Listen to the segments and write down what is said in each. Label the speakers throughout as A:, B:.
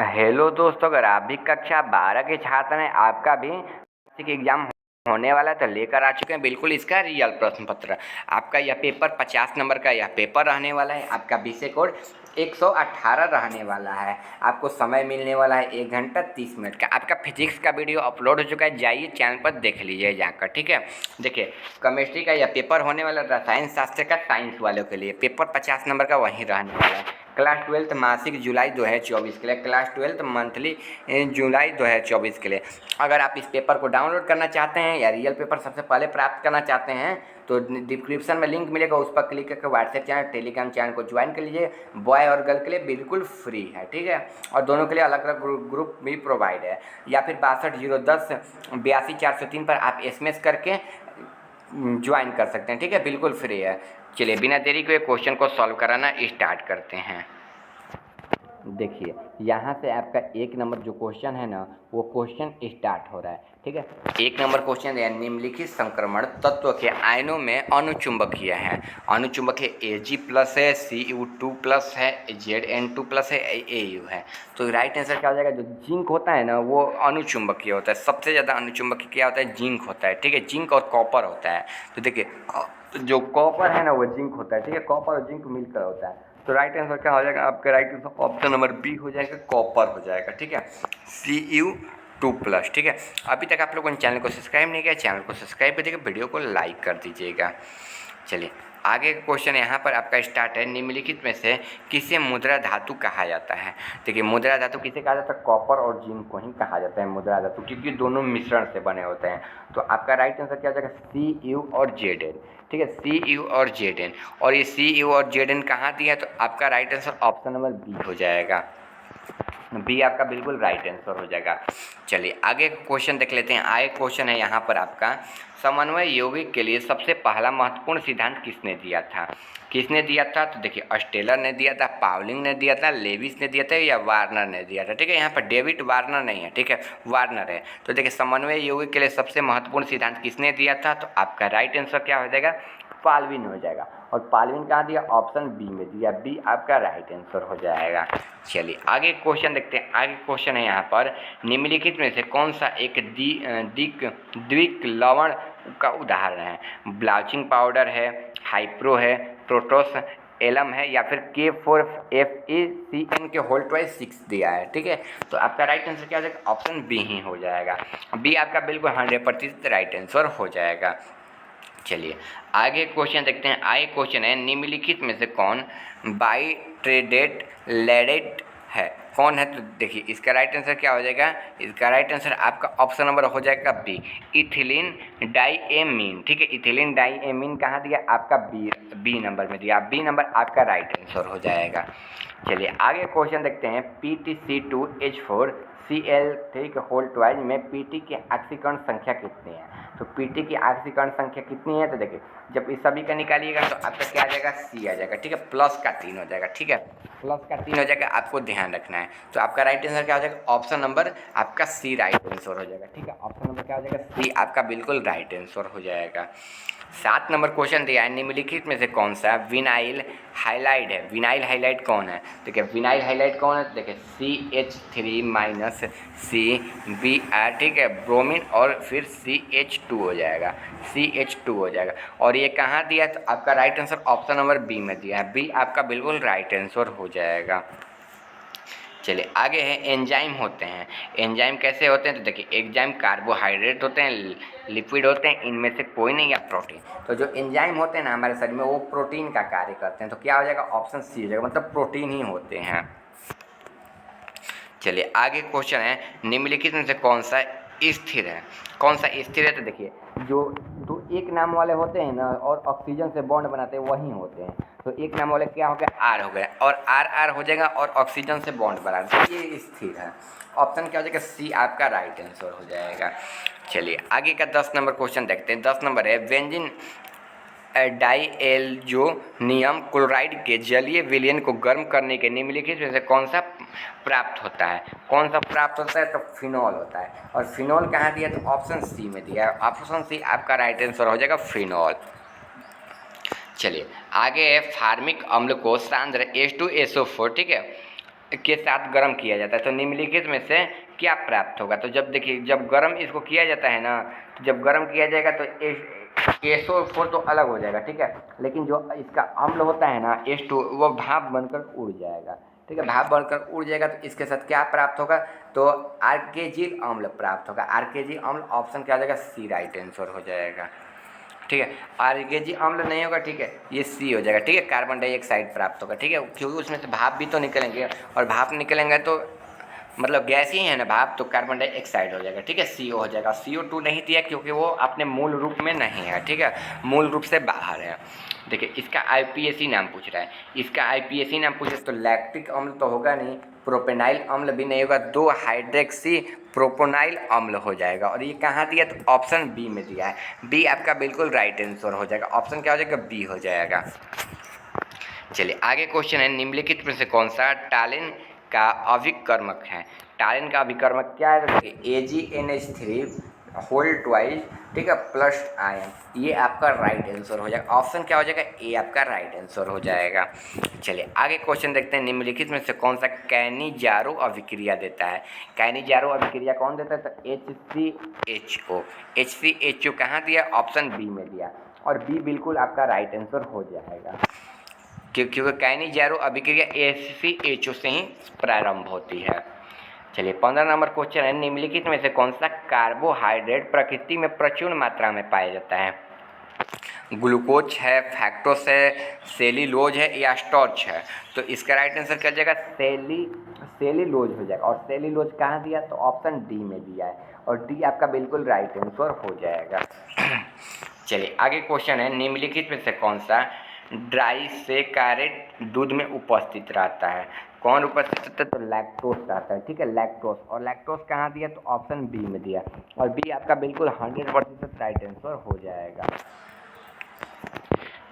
A: Hello दोस्तों, अगर आप भी कक्षा 12 के छात्र हैं, आपका भी वार्षिक एग्जाम होने वाला है तो लेकर आ चुके हैं बिल्कुल इसका रियल प्रश्न पत्र। आपका यह पेपर 50 नंबर का यह पेपर रहने वाला है। आपका विषय कोड 118 रहने वाला है। आपको समय मिलने वाला है 1 घंटा 30 मिनट का। आपका फिजिक्स का वीडियो अपलोड हो चुका है, जाइए चैनल पर देख लीजिए जाकर, ठीक है। देखिए, केमिस्ट्री का यह पेपर होने वाला, रसायन शास्त्र का साइंस वालों के लिए पेपर 50 नंबर का वहीं रहने वाला है। क्लास 12 मासिक जुलाई 2024 के लिए, क्लास 12 मंथली जुलाई 2024 के लिए। अगर आप इस पेपर को डाउनलोड करना चाहते हैं या रियल पेपर सबसे पहले प्राप्त करना चाहते हैं तो डिस्क्रिप्शन में लिंक मिलेगा, उस पर क्लिक करके व्हाट्सएप चैनल, टेलीग्राम चैनल को ज्वाइन कर लीजिए। बॉय और गर्ल के लिए बिल्कुल फ्री है, ठीक है। और दोनों के लिए अलग अलग ग्रुप भी प्रोवाइड है। या फिर 62 010 82 403 पर आप SMS करके ज्वाइन कर सकते हैं, ठीक है, बिल्कुल फ्री है। चलिए बिना देरी के क्वेश्चन को सॉल्व कराना स्टार्ट करते हैं। देखिए, यहाँ से आपका 1 नंबर जो क्वेश्चन है ना, वो क्वेश्चन स्टार्ट हो रहा है, ठीक है। 1 नंबर क्वेश्चन है, निम्नलिखित संक्रमण तत्व के आयनों में अनुचुंबकीय है। अनुचुंबकीय Ag+ है, Cu2+ है, Zn2+ है, Au है। तो राइट आंसर क्या हो जाएगा? जो जिंक होता है ना, वो अनुचुंबकीय होता है। सबसे ज़्यादा अनुचुंबकीय क्या होता है? जिंक होता है, ठीक है। जिंक और कॉपर होता है। तो देखिए, जो कॉपर है ना, वो जिंक होता है, ठीक है। कॉपर और जिंक मिलकर होता है। तो राइट आंसर क्या हो जाएगा? आपका right answer option number B हो जाएगा, कॉपर हो जाएगा, ठीक है। Cu2+, ठीक है। अभी तक आप लोगों ने चैनल को सब्सक्राइब नहीं किया, चैनल को सब्सक्राइब कर दीजिएगा, वीडियो को लाइक कर दीजिएगा। चलिए आगे क्वेश्चन यहाँ पर आपका स्टार्ट है। निम्नलिखित में से किसे मुद्रा धातु कहा जाता है? देखिए, मुद्रा धातु किसे कहा जाता है? कॉपर और जिंक को ही कहा जाता है मुद्रा धातु, क्योंकि दोनों मिश्रण से बने होते हैं। तो आपका राइट आंसर क्या हो जाएगा? Cu और Zn, ठीक है। Cu और Zn, और ये Cu और Zn कहाँ दिया है? तो आपका right answer option number B हो जाएगा। बी आपका बिल्कुल राइट आंसर हो जाएगा। चलिए आगे क्वेश्चन देख लेते हैं। आगे क्वेश्चन है यहाँ पर आपका, समन्वय यौगिक के लिए सबसे पहला महत्वपूर्ण सिद्धांत किसने दिया था? किसने दिया था? तो देखिए, ऑस्टेलर ने दिया था, पाउलिंग ने दिया था, लेविस ने दिया था, या वार्नर ने दिया था, ठीक है। यहाँ पर डेविड वार्नर नहीं है, ठीक है, वार्नर है। तो देखिए, समन्वय यौगिक के लिए सबसे महत्वपूर्ण सिद्धांत किसने दिया था? तो आपका राइट आंसर क्या हो जाएगा? पाल्विन हो जाएगा। और पाल्विन कहाँ दिया? ऑप्शन बी में दिया। बी आपका राइट आंसर हो जाएगा। चलिए आगे क्वेश्चन देखते हैं। आगे क्वेश्चन है यहाँ पर, निम्नलिखित में से कौन सा एक द्विक लवण का उदाहरण है? ब्लाउचिंग पाउडर है, हाइप्रो है, प्रोटोस एलम है, या फिर K4FeCN के होल ट्वाइस 6 दिया है, ठीक है। तो आपका राइट आंसर क्या हो जाएगा? ऑप्शन बी ही हो जाएगा। बी आपका बिल्कुल 100% राइट आंसर हो जाएगा। चलिए आगे क्वेश्चन देखते हैं। आगे क्वेश्चन है, निम्नलिखित में से कौन बाइट्रेडेट लेडेट है? कौन है? तो देखिए, इसका राइट आंसर क्या हो जाएगा? इसका राइट आंसर आपका ऑप्शन नंबर हो जाएगा बी, इथिलीन डाइएमीन, ठीक है। इथिलीन डाइएमीन कहाँ दिया? आपका बी नंबर में दिया। बी नंबर आपका राइट आंसर हो जाएगा। चलिए आगे क्वेश्चन देखते हैं। PtC2H4Cl3 के होल ट्वाइज में Pt की ऑक्सीकरण संख्या कितनी है? तो Pt की ऑक्सीकरण संख्या कितनी है? तो देखिए, जब इस सभी का निकालिएगा तो आपका क्या आ जाएगा? सी आ जाएगा, ठीक है। प्लस का 3 हो जाएगा, ठीक है, प्लस का 3 हो जाएगा, आपको ध्यान रखना है। तो आपका राइट आंसर क्या हो जाएगा? ऑप्शन नंबर आपका सी राइट आंसर हो जाएगा, ठीक है। ऑप्शन नंबर क्या हो जाएगा? सी आपका बिल्कुल राइट आंसर हो जाएगा। 7 नंबर क्वेश्चन दिया है, निम्नलिखित में से कौन सा विनाइल हाइलाइड है? विनाइल हाइलाइड कौन है? देखिए, विनाइल हाइलाइड कौन है? देखिए, CH3-CBr, ठीक है, ब्रोमीन, और फिर CH2 हो जाएगा, CH2 हो जाएगा। और ये कहाँ दिया? तो आपका right answer option number B में दिया है। बी आपका बिल्कुल राइट आंसर हो जाएगा। चलिए आगे है, एंजाइम होते हैं। एंजाइम कैसे होते हैं? तो देखिए, एंजाइम कार्बोहाइड्रेट होते हैं, लिपिड होते हैं, इनमें से कोई नहीं, या प्रोटीन। तो जो एंजाइम होते हैं ना हमारे शरीर में, वो प्रोटीन का कार्य करते हैं। तो क्या हो जाएगा? ऑप्शन सी हो जाएगा, मतलब प्रोटीन ही होते हैं। चलिए आगे क्वेश्चन है, निम्नलिखित में से कौन सा स्थिर है? कौन सा स्थिर है? तो देखिए, जो दो एक नाम वाले होते हैं ना और ऑक्सीजन से बॉन्ड बनाते हैं, वही होते हैं। तो एक नाम वाले क्या हो गया? आर हो गया, और आर हो जाएगा, और ऑक्सीजन से बॉन्ड बना, तो ये स्थिर है। ऑप्शन क्या हो जाएगा? सी आपका राइट आंसर हो जाएगा। चलिए आगे का 10 नंबर क्वेश्चन देखते हैं। 10 नंबर है, बेंजीन डाइएल्जोनियम क्लोराइड के जलीय विलयन को गर्म करने के निम्नलिखित में से कौन सा प्राप्त होता है? कौन सा प्राप्त होता है? तो फिनॉल होता है। और फिनॉल कहाँ दिया? तो ऑप्शन सी में दिया है। ऑप्शन सी आपका राइट आंसर हो जाएगा, फिनॉल। चलिए आगे है, फार्मिक अम्ल को सांद्र H2SO4, ठीक है, के साथ गर्म किया जाता है, तो निम्नलिखित में से क्या प्राप्त होगा? तो जब देखिए, जब गर्म इसको किया जाता है ना, तो जब गर्म किया जाएगा तो SO4 तो अलग हो जाएगा, ठीक है, लेकिन जो इसका अम्ल होता है ना H2, वो भाप बनकर उड़ जाएगा, ठीक है, भाप बनकर उड़ जाएगा। तो इसके साथ क्या प्राप्त होगा? तो आर्केजिल अम्ल प्राप्त होगा। आर्केजिल अम्ल ऑप्शन क्या हो जाएगा? सी राइट आंसर हो जाएगा, ठीक है। आर्केजिल अम्ल नहीं होगा, ठीक है, ये सी हो जाएगा, ठीक है। कार्बन डाइऑक्साइड प्राप्त होगा, ठीक है, क्योंकि उसमें से भाप भी तो निकलेंगे, और भाप निकलेंगे तो मतलब गैस ही है ना भाप, तो कार्बन डाइऑक्साइड हो जाएगा, ठीक है, CO हो जाएगा। CO2 नहीं दिया क्योंकि वो अपने मूल रूप में नहीं है, ठीक है, मूल रूप से बाहर है। देखिए इसका IPAC नाम पूछ रहा है, इसका IPAC नाम पूछे तो लैक्टिक अम्ल तो होगा नहीं, प्रोपेनाइल अम्ल भी नहीं होगा, 2 हाइड्रोक्सी प्रोपोनाइल अम्ल हो जाएगा। और ये कहाँ दिया? तो ऑप्शन बी में दिया है, बी आपका बिल्कुल राइट आंसर हो जाएगा। ऑप्शन क्या हो जाएगा? बी हो जाएगा। चलिए आगे क्वेश्चन है, निम्नलिखित में से कौन सा टालिन का अभिकर्मक है? टालिन का अभिकर्मक क्या है? तो देखिए AgNH3 होल ट्वाइस, ठीक है, प्लस आयन, ये आपका राइट आंसर हो जाएगा। ऑप्शन क्या हो जाएगा? ए आपका राइट आंसर हो जाएगा। चलिए आगे क्वेश्चन देखते हैं, निम्नलिखित में से कौन सा कैनिजारो अभिक्रिया देता है? कैनिजारो अभिक्रिया कौन देता है? तो HCHO। HCHO कहाँ दिया? ऑप्शन बी में दिया, और बी बिल्कुल आपका राइट आंसर हो जाएगा, क्योंकि कैनिजारो अभिक्रिया HCHO से ही प्रारंभ होती है। चलिए 15 नंबर क्वेश्चन है, निम्नलिखित में से कौन सा कार्बोहाइड्रेट प्रकृति में प्रचुर मात्रा में पाया जाता है? ग्लूकोज है, फैक्टोस है, सेल्यूलोज है, या स्टार्च है? तो इसका राइट आंसर क्या जाएगा? सेल्यूलोज हो जाएगा। और सेल्यूलोज कहाँ दिया? तो ऑप्शन डी में दिया है, और डी आपका बिल्कुल राइट आंसर हो जाएगा। चलिए आगे क्वेश्चन है, निम्नलिखित में से कौन सा ड्राइसेकारेट दूध में उपस्थित रहता है? कौन उपस्थित रहता है? तो लैक्टोस रहता है, ठीक है, लैक्टोस। और लैक्टोस कहाँ दिया? तो ऑप्शन बी में दिया, और बी आपका बिल्कुल 100% राइट आंसर हो जाएगा।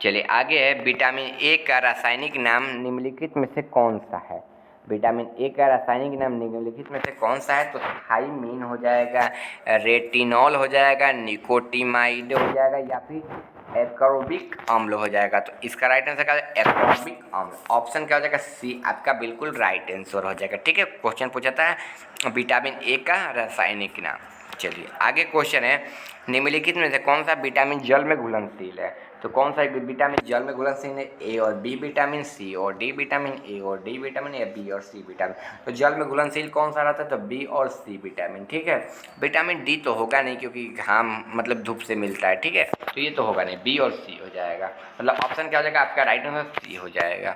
A: चलिए आगे है, विटामिन ए का रासायनिक नाम निम्नलिखित में से कौन सा है? विटामिन ए का रासायनिक नाम निम्नलिखित में से कौन सा है? तो थाइमीन हो जाएगा, रेटिनॉल हो जाएगा, निकोटिमाइड हो जाएगा, या फिर एस्कॉर्बिक अम्ल हो जाएगा। तो इसका राइट आंसर क्या है? एस्कॉर्बिक अम्ल। ऑप्शन क्या हो जाएगा? सी आपका बिल्कुल राइट आंसर हो जाएगा, ठीक है। क्वेश्चन पूछा था विटामिन ए का रासायनिक नाम। चलिए आगे क्वेश्चन है, निम्नलिखित में से कौन सा विटामिन जल में घुलनशील है? तो कौन सा विटामिन जल में घुलनशील है? ए और बी विटामिन, सी और डी विटामिन, ए और डी विटामिन, या बी और सी विटामिन? तो जल में घुलनशील कौन सा रहता है? तो बी और सी विटामिन, ठीक है। विटामिन डी तो होगा नहीं, क्योंकि घाम मतलब धूप से मिलता है, ठीक है, तो ये तो होगा नहीं, बी और सी हो जाएगा। मतलब ऑप्शन क्या हो जाएगा आपका? राइट आंसर सी हो जाएगा।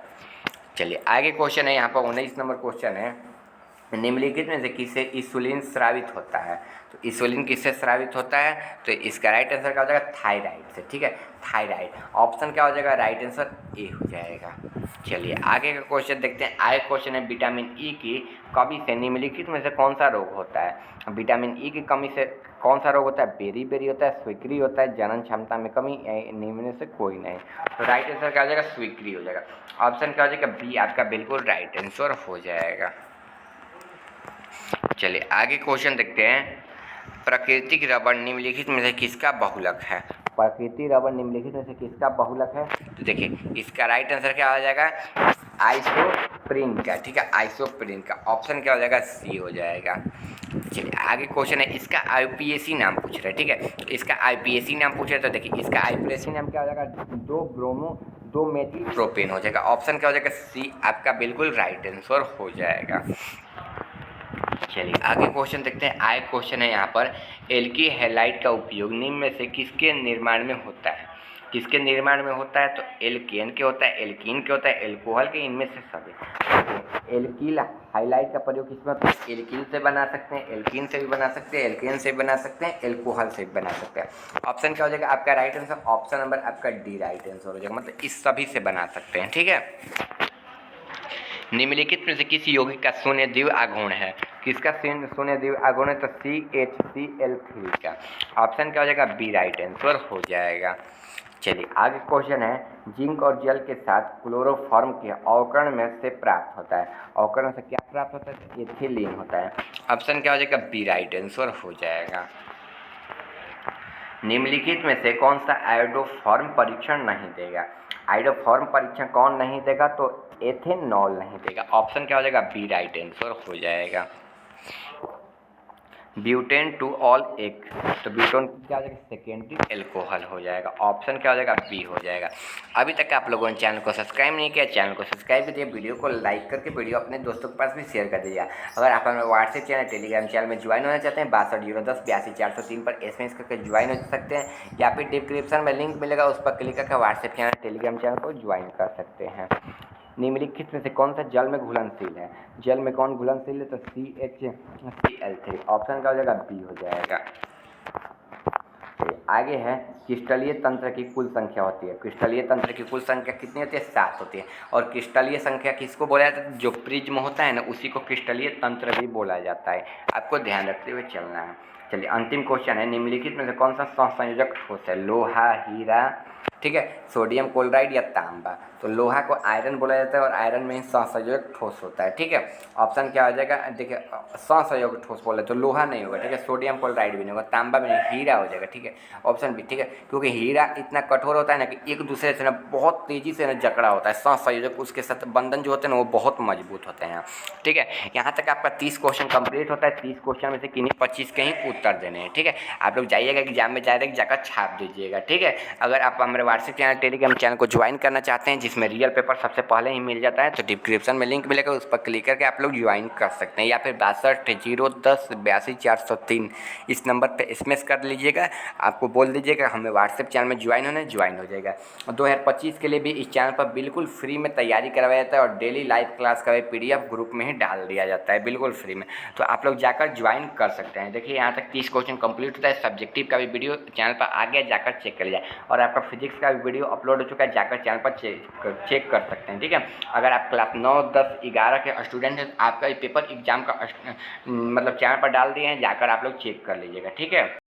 A: चलिए आगे क्वेश्चन है, यहाँ पर 19 नंबर क्वेश्चन है, निम्नलिखित में से किससे इंसुलिन स्रावित होता है? तो इंसुलिन किससे स्रावित होता है? तो इसका राइट आंसर क्या हो जाएगा? थायराइड से, ठीक है, थायराइड। ऑप्शन क्या हो जाएगा? राइट आंसर ए हो जाएगा। चलिए आगे का क्वेश्चन देखते हैं। आगे क्वेश्चन है, विटामिन ई की कमी से निम्नलिखित में से कौन सा रोग होता है? विटामिन ई की कमी से कौन सा रोग होता है? बेरी होता है, स्वीकृति होता है, जनन क्षमता में कमी, निम्न में से कोई नहीं। तो राइट आंसर क्या हो जाएगा? स्वीकृति हो जाएगा। ऑप्शन क्या हो जाएगा? बी आपका बिल्कुल राइट आंसर हो जाएगा। चलिए आगे क्वेश्चन देखते हैं, प्राकृतिक रबड़ निम्नलिखित में से किसका बहुलक है? प्राकृतिक रबड़ निम्नलिखित में से किसका बहुलक है? तो देखिए इसका राइट आंसर क्या हो जाएगा? आइसोप्रीन का, ठीक है, आइसोप्रीन का। ऑप्शन क्या हो जाएगा? सी हो जाएगा। चलिए आगे क्वेश्चन है, इसका IPAC नाम पूछ रहे हैं, ठीक है, इसका IPAC नाम पूछ रहे हैं। तो देखिए इसका IPAC नाम क्या हो जाएगा? 2 मेथिल प्रोपेन हो जाएगा। ऑप्शन क्या हो जाएगा? सी आपका बिल्कुल राइट आंसर हो जाएगा। चलिए आगे क्वेश्चन देखते हैं। आगे क्वेश्चन है यहाँ पर, एल्की हैलाइड का उपयोग निम्न में से किसके निर्माण में होता है? किसके निर्माण में होता है? तो एल्केन के होता है, एल्कीन के होता है, एल्कोहल के, इनमें से सभी। एल्कील हाइलाइट का प्रयोग किसमें होता है? एल्कील से बना सकते हैं, एल्कीन से भी बना सकते हैं, एल्केन से भी बना सकते हैं, एल्कोहल से भी बना सकते हैं। ऑप्शन क्या हो जाएगा आपका? राइट आंसर ऑप्शन नंबर आपका डी राइट आंसर हो जाएगा, मतलब इस सभी से बना सकते हैं, ठीक है। निम्नलिखित में से किस यौगिक का शून्य द्विव आघूर्ण है? किसका शून्य द्विव आघूर्ण है? तो CHCl3 का। ऑप्शन क्या हो जाएगा? बी राइट आंसर हो जाएगा। चलिए आगे क्वेश्चन है, जिंक और जल के साथ क्लोरोफॉर्म के अवकरण में से प्राप्त होता है? अवकरण से क्या प्राप्त होता है? एथिलीन होता है। ऑप्शन क्या हो जाएगा? बी राइट आंसर हो जाएगा। निम्नलिखित में से कौन सा आयोडोफॉर्म परीक्षण नहीं देगा? आइडोफॉर्म परीक्षण कौन नहीं देगा, तो एथेनॉल नहीं देगा। ऑप्शन क्या हो जाएगा, बी राइट आंसर हो जाएगा। ब्यूटेन टू ऑल एक, तो ब्यूटेन क्या हो जाएगा, सेकेंडरी एल्कोहल हो जाएगा। ऑप्शन क्या हो जाएगा, बी हो जाएगा। अभी तक आप लोगों ने चैनल को सब्सक्राइब नहीं किया, चैनल को सब्सक्राइब कीजिए, वीडियो को लाइक करके वीडियो अपने दोस्तों के पास भी शेयर कर दीजिए। अगर आप हमारे व्हाट्सएप चैनल, टेलीग्राम चैनल में ज्वाइन होना चाहते हैं 6210828403 पर SMS करके ज्वाइन हो सकते हैं, या फिर डिस्क्रिप्शन में लिंक मिलेगा उस पर क्लिक करके व्हाट्सएप चैनल, टेलीग्राम चैनल को ज्वाइन कर सकते हैं। निम्नलिखित में से कौन सा जल में घुलनशील है, जल में कौन घुलनशील है, तो CHCl3। ऑप्शन का हो जाएगा बी हो जाएगा। आगे है, क्रिस्टलीय तंत्र की कुल संख्या होती है। क्रिस्टलीय तंत्र की कुल संख्या कितनी होती है, 7 होती है। और क्रिस्टलीय संख्या किसको बोला जाता है, जो प्रिज्म होता है ना, उसी को क्रिस्टलीय तंत्र भी बोला जाता है। आपको ध्यान रखते हुए चलना है। चलिए अंतिम क्वेश्चन है, निम्नलिखित में से कौन सा सहसंयोजक ठोस है, लोहा, हीरा, ठीक है, सोडियम क्लोराइड या तांबा। तो लोहा को आयरन बोला जाता है और आयरन में ही सहसंयोजक ठोस होता है, ठीक है। ऑप्शन क्या हो जाएगा, देखिए सहसंयोजक ठोस बोले तो लोहा नहीं होगा, ठीक है, सोडियम क्लोराइड भी नहीं होगा, तांबा भी नहीं, हीरा हो जाएगा, ठीक है, ऑप्शन बी, ठीक है। क्योंकि हीरा इतना कठोर होता है ना कि एक दूसरे से ना बहुत तेज़ी से ना जकड़ा होता है, सहसंयोजक उसके साथ बंधन जो होते हैं ना वो बहुत मजबूत होते हैं, ठीक है। यहाँ तक आपका 30 क्वेश्चन कंप्लीट होता है। 30 क्वेश्चन में से किन्हीं 25 के ही उत्तर देने हैं, ठीक है। आप लोग जाइएगा एग्जाम में डायरेक्ट जाकर छाप दीजिएगा, ठीक है। अगर आप हमारे व्हाट्सएप चैनल, टेलीग्राम चैनल को ज्वाइन करना चाहते हैं जिसमें रियल पेपर सबसे पहले ही मिल जाता है, तो डिस्क्रिप्शन में लिंक मिलेगा, उस पर क्लिक करके आप लोग ज्वाइन कर सकते हैं, या फिर 6210828403 इस नंबर पर SMS कर लीजिएगा। आपको बोल दीजिएगा हमें व्हाट्सएप चैनल में ज्वाइन होना है, ज्वाइन हो जाएगा। और 2025 के लिए भी इस चैनल पर बिल्कुल फ्री में तैयारी करवाया जाता है और डेली लाइव क्लास का PDF ग्रुप में ही डाल दिया जाता है, बिल्कुल फ्री में। तो आप लोग जाकर ज्वाइन कर सकते हैं। देखिए यहाँ तक 30 क्वेश्चन कंप्लीट होता है। सब्जेक्टिव का भी वीडियो चैनल पर आ गया, जाकर चेक कर लिया। और आपका फिजिक्स का भी वीडियो अपलोड हो चुका है, जाकर चैनल पर चेक कर सकते हैं, ठीक है। अगर आप क्लास 9, 10, 11 के स्टूडेंट हैं, आपका पेपर एग्जाम का मतलब चैनल पर डाल दिए हैं, जाकर आप लोग चेक कर लीजिएगा, ठीक है।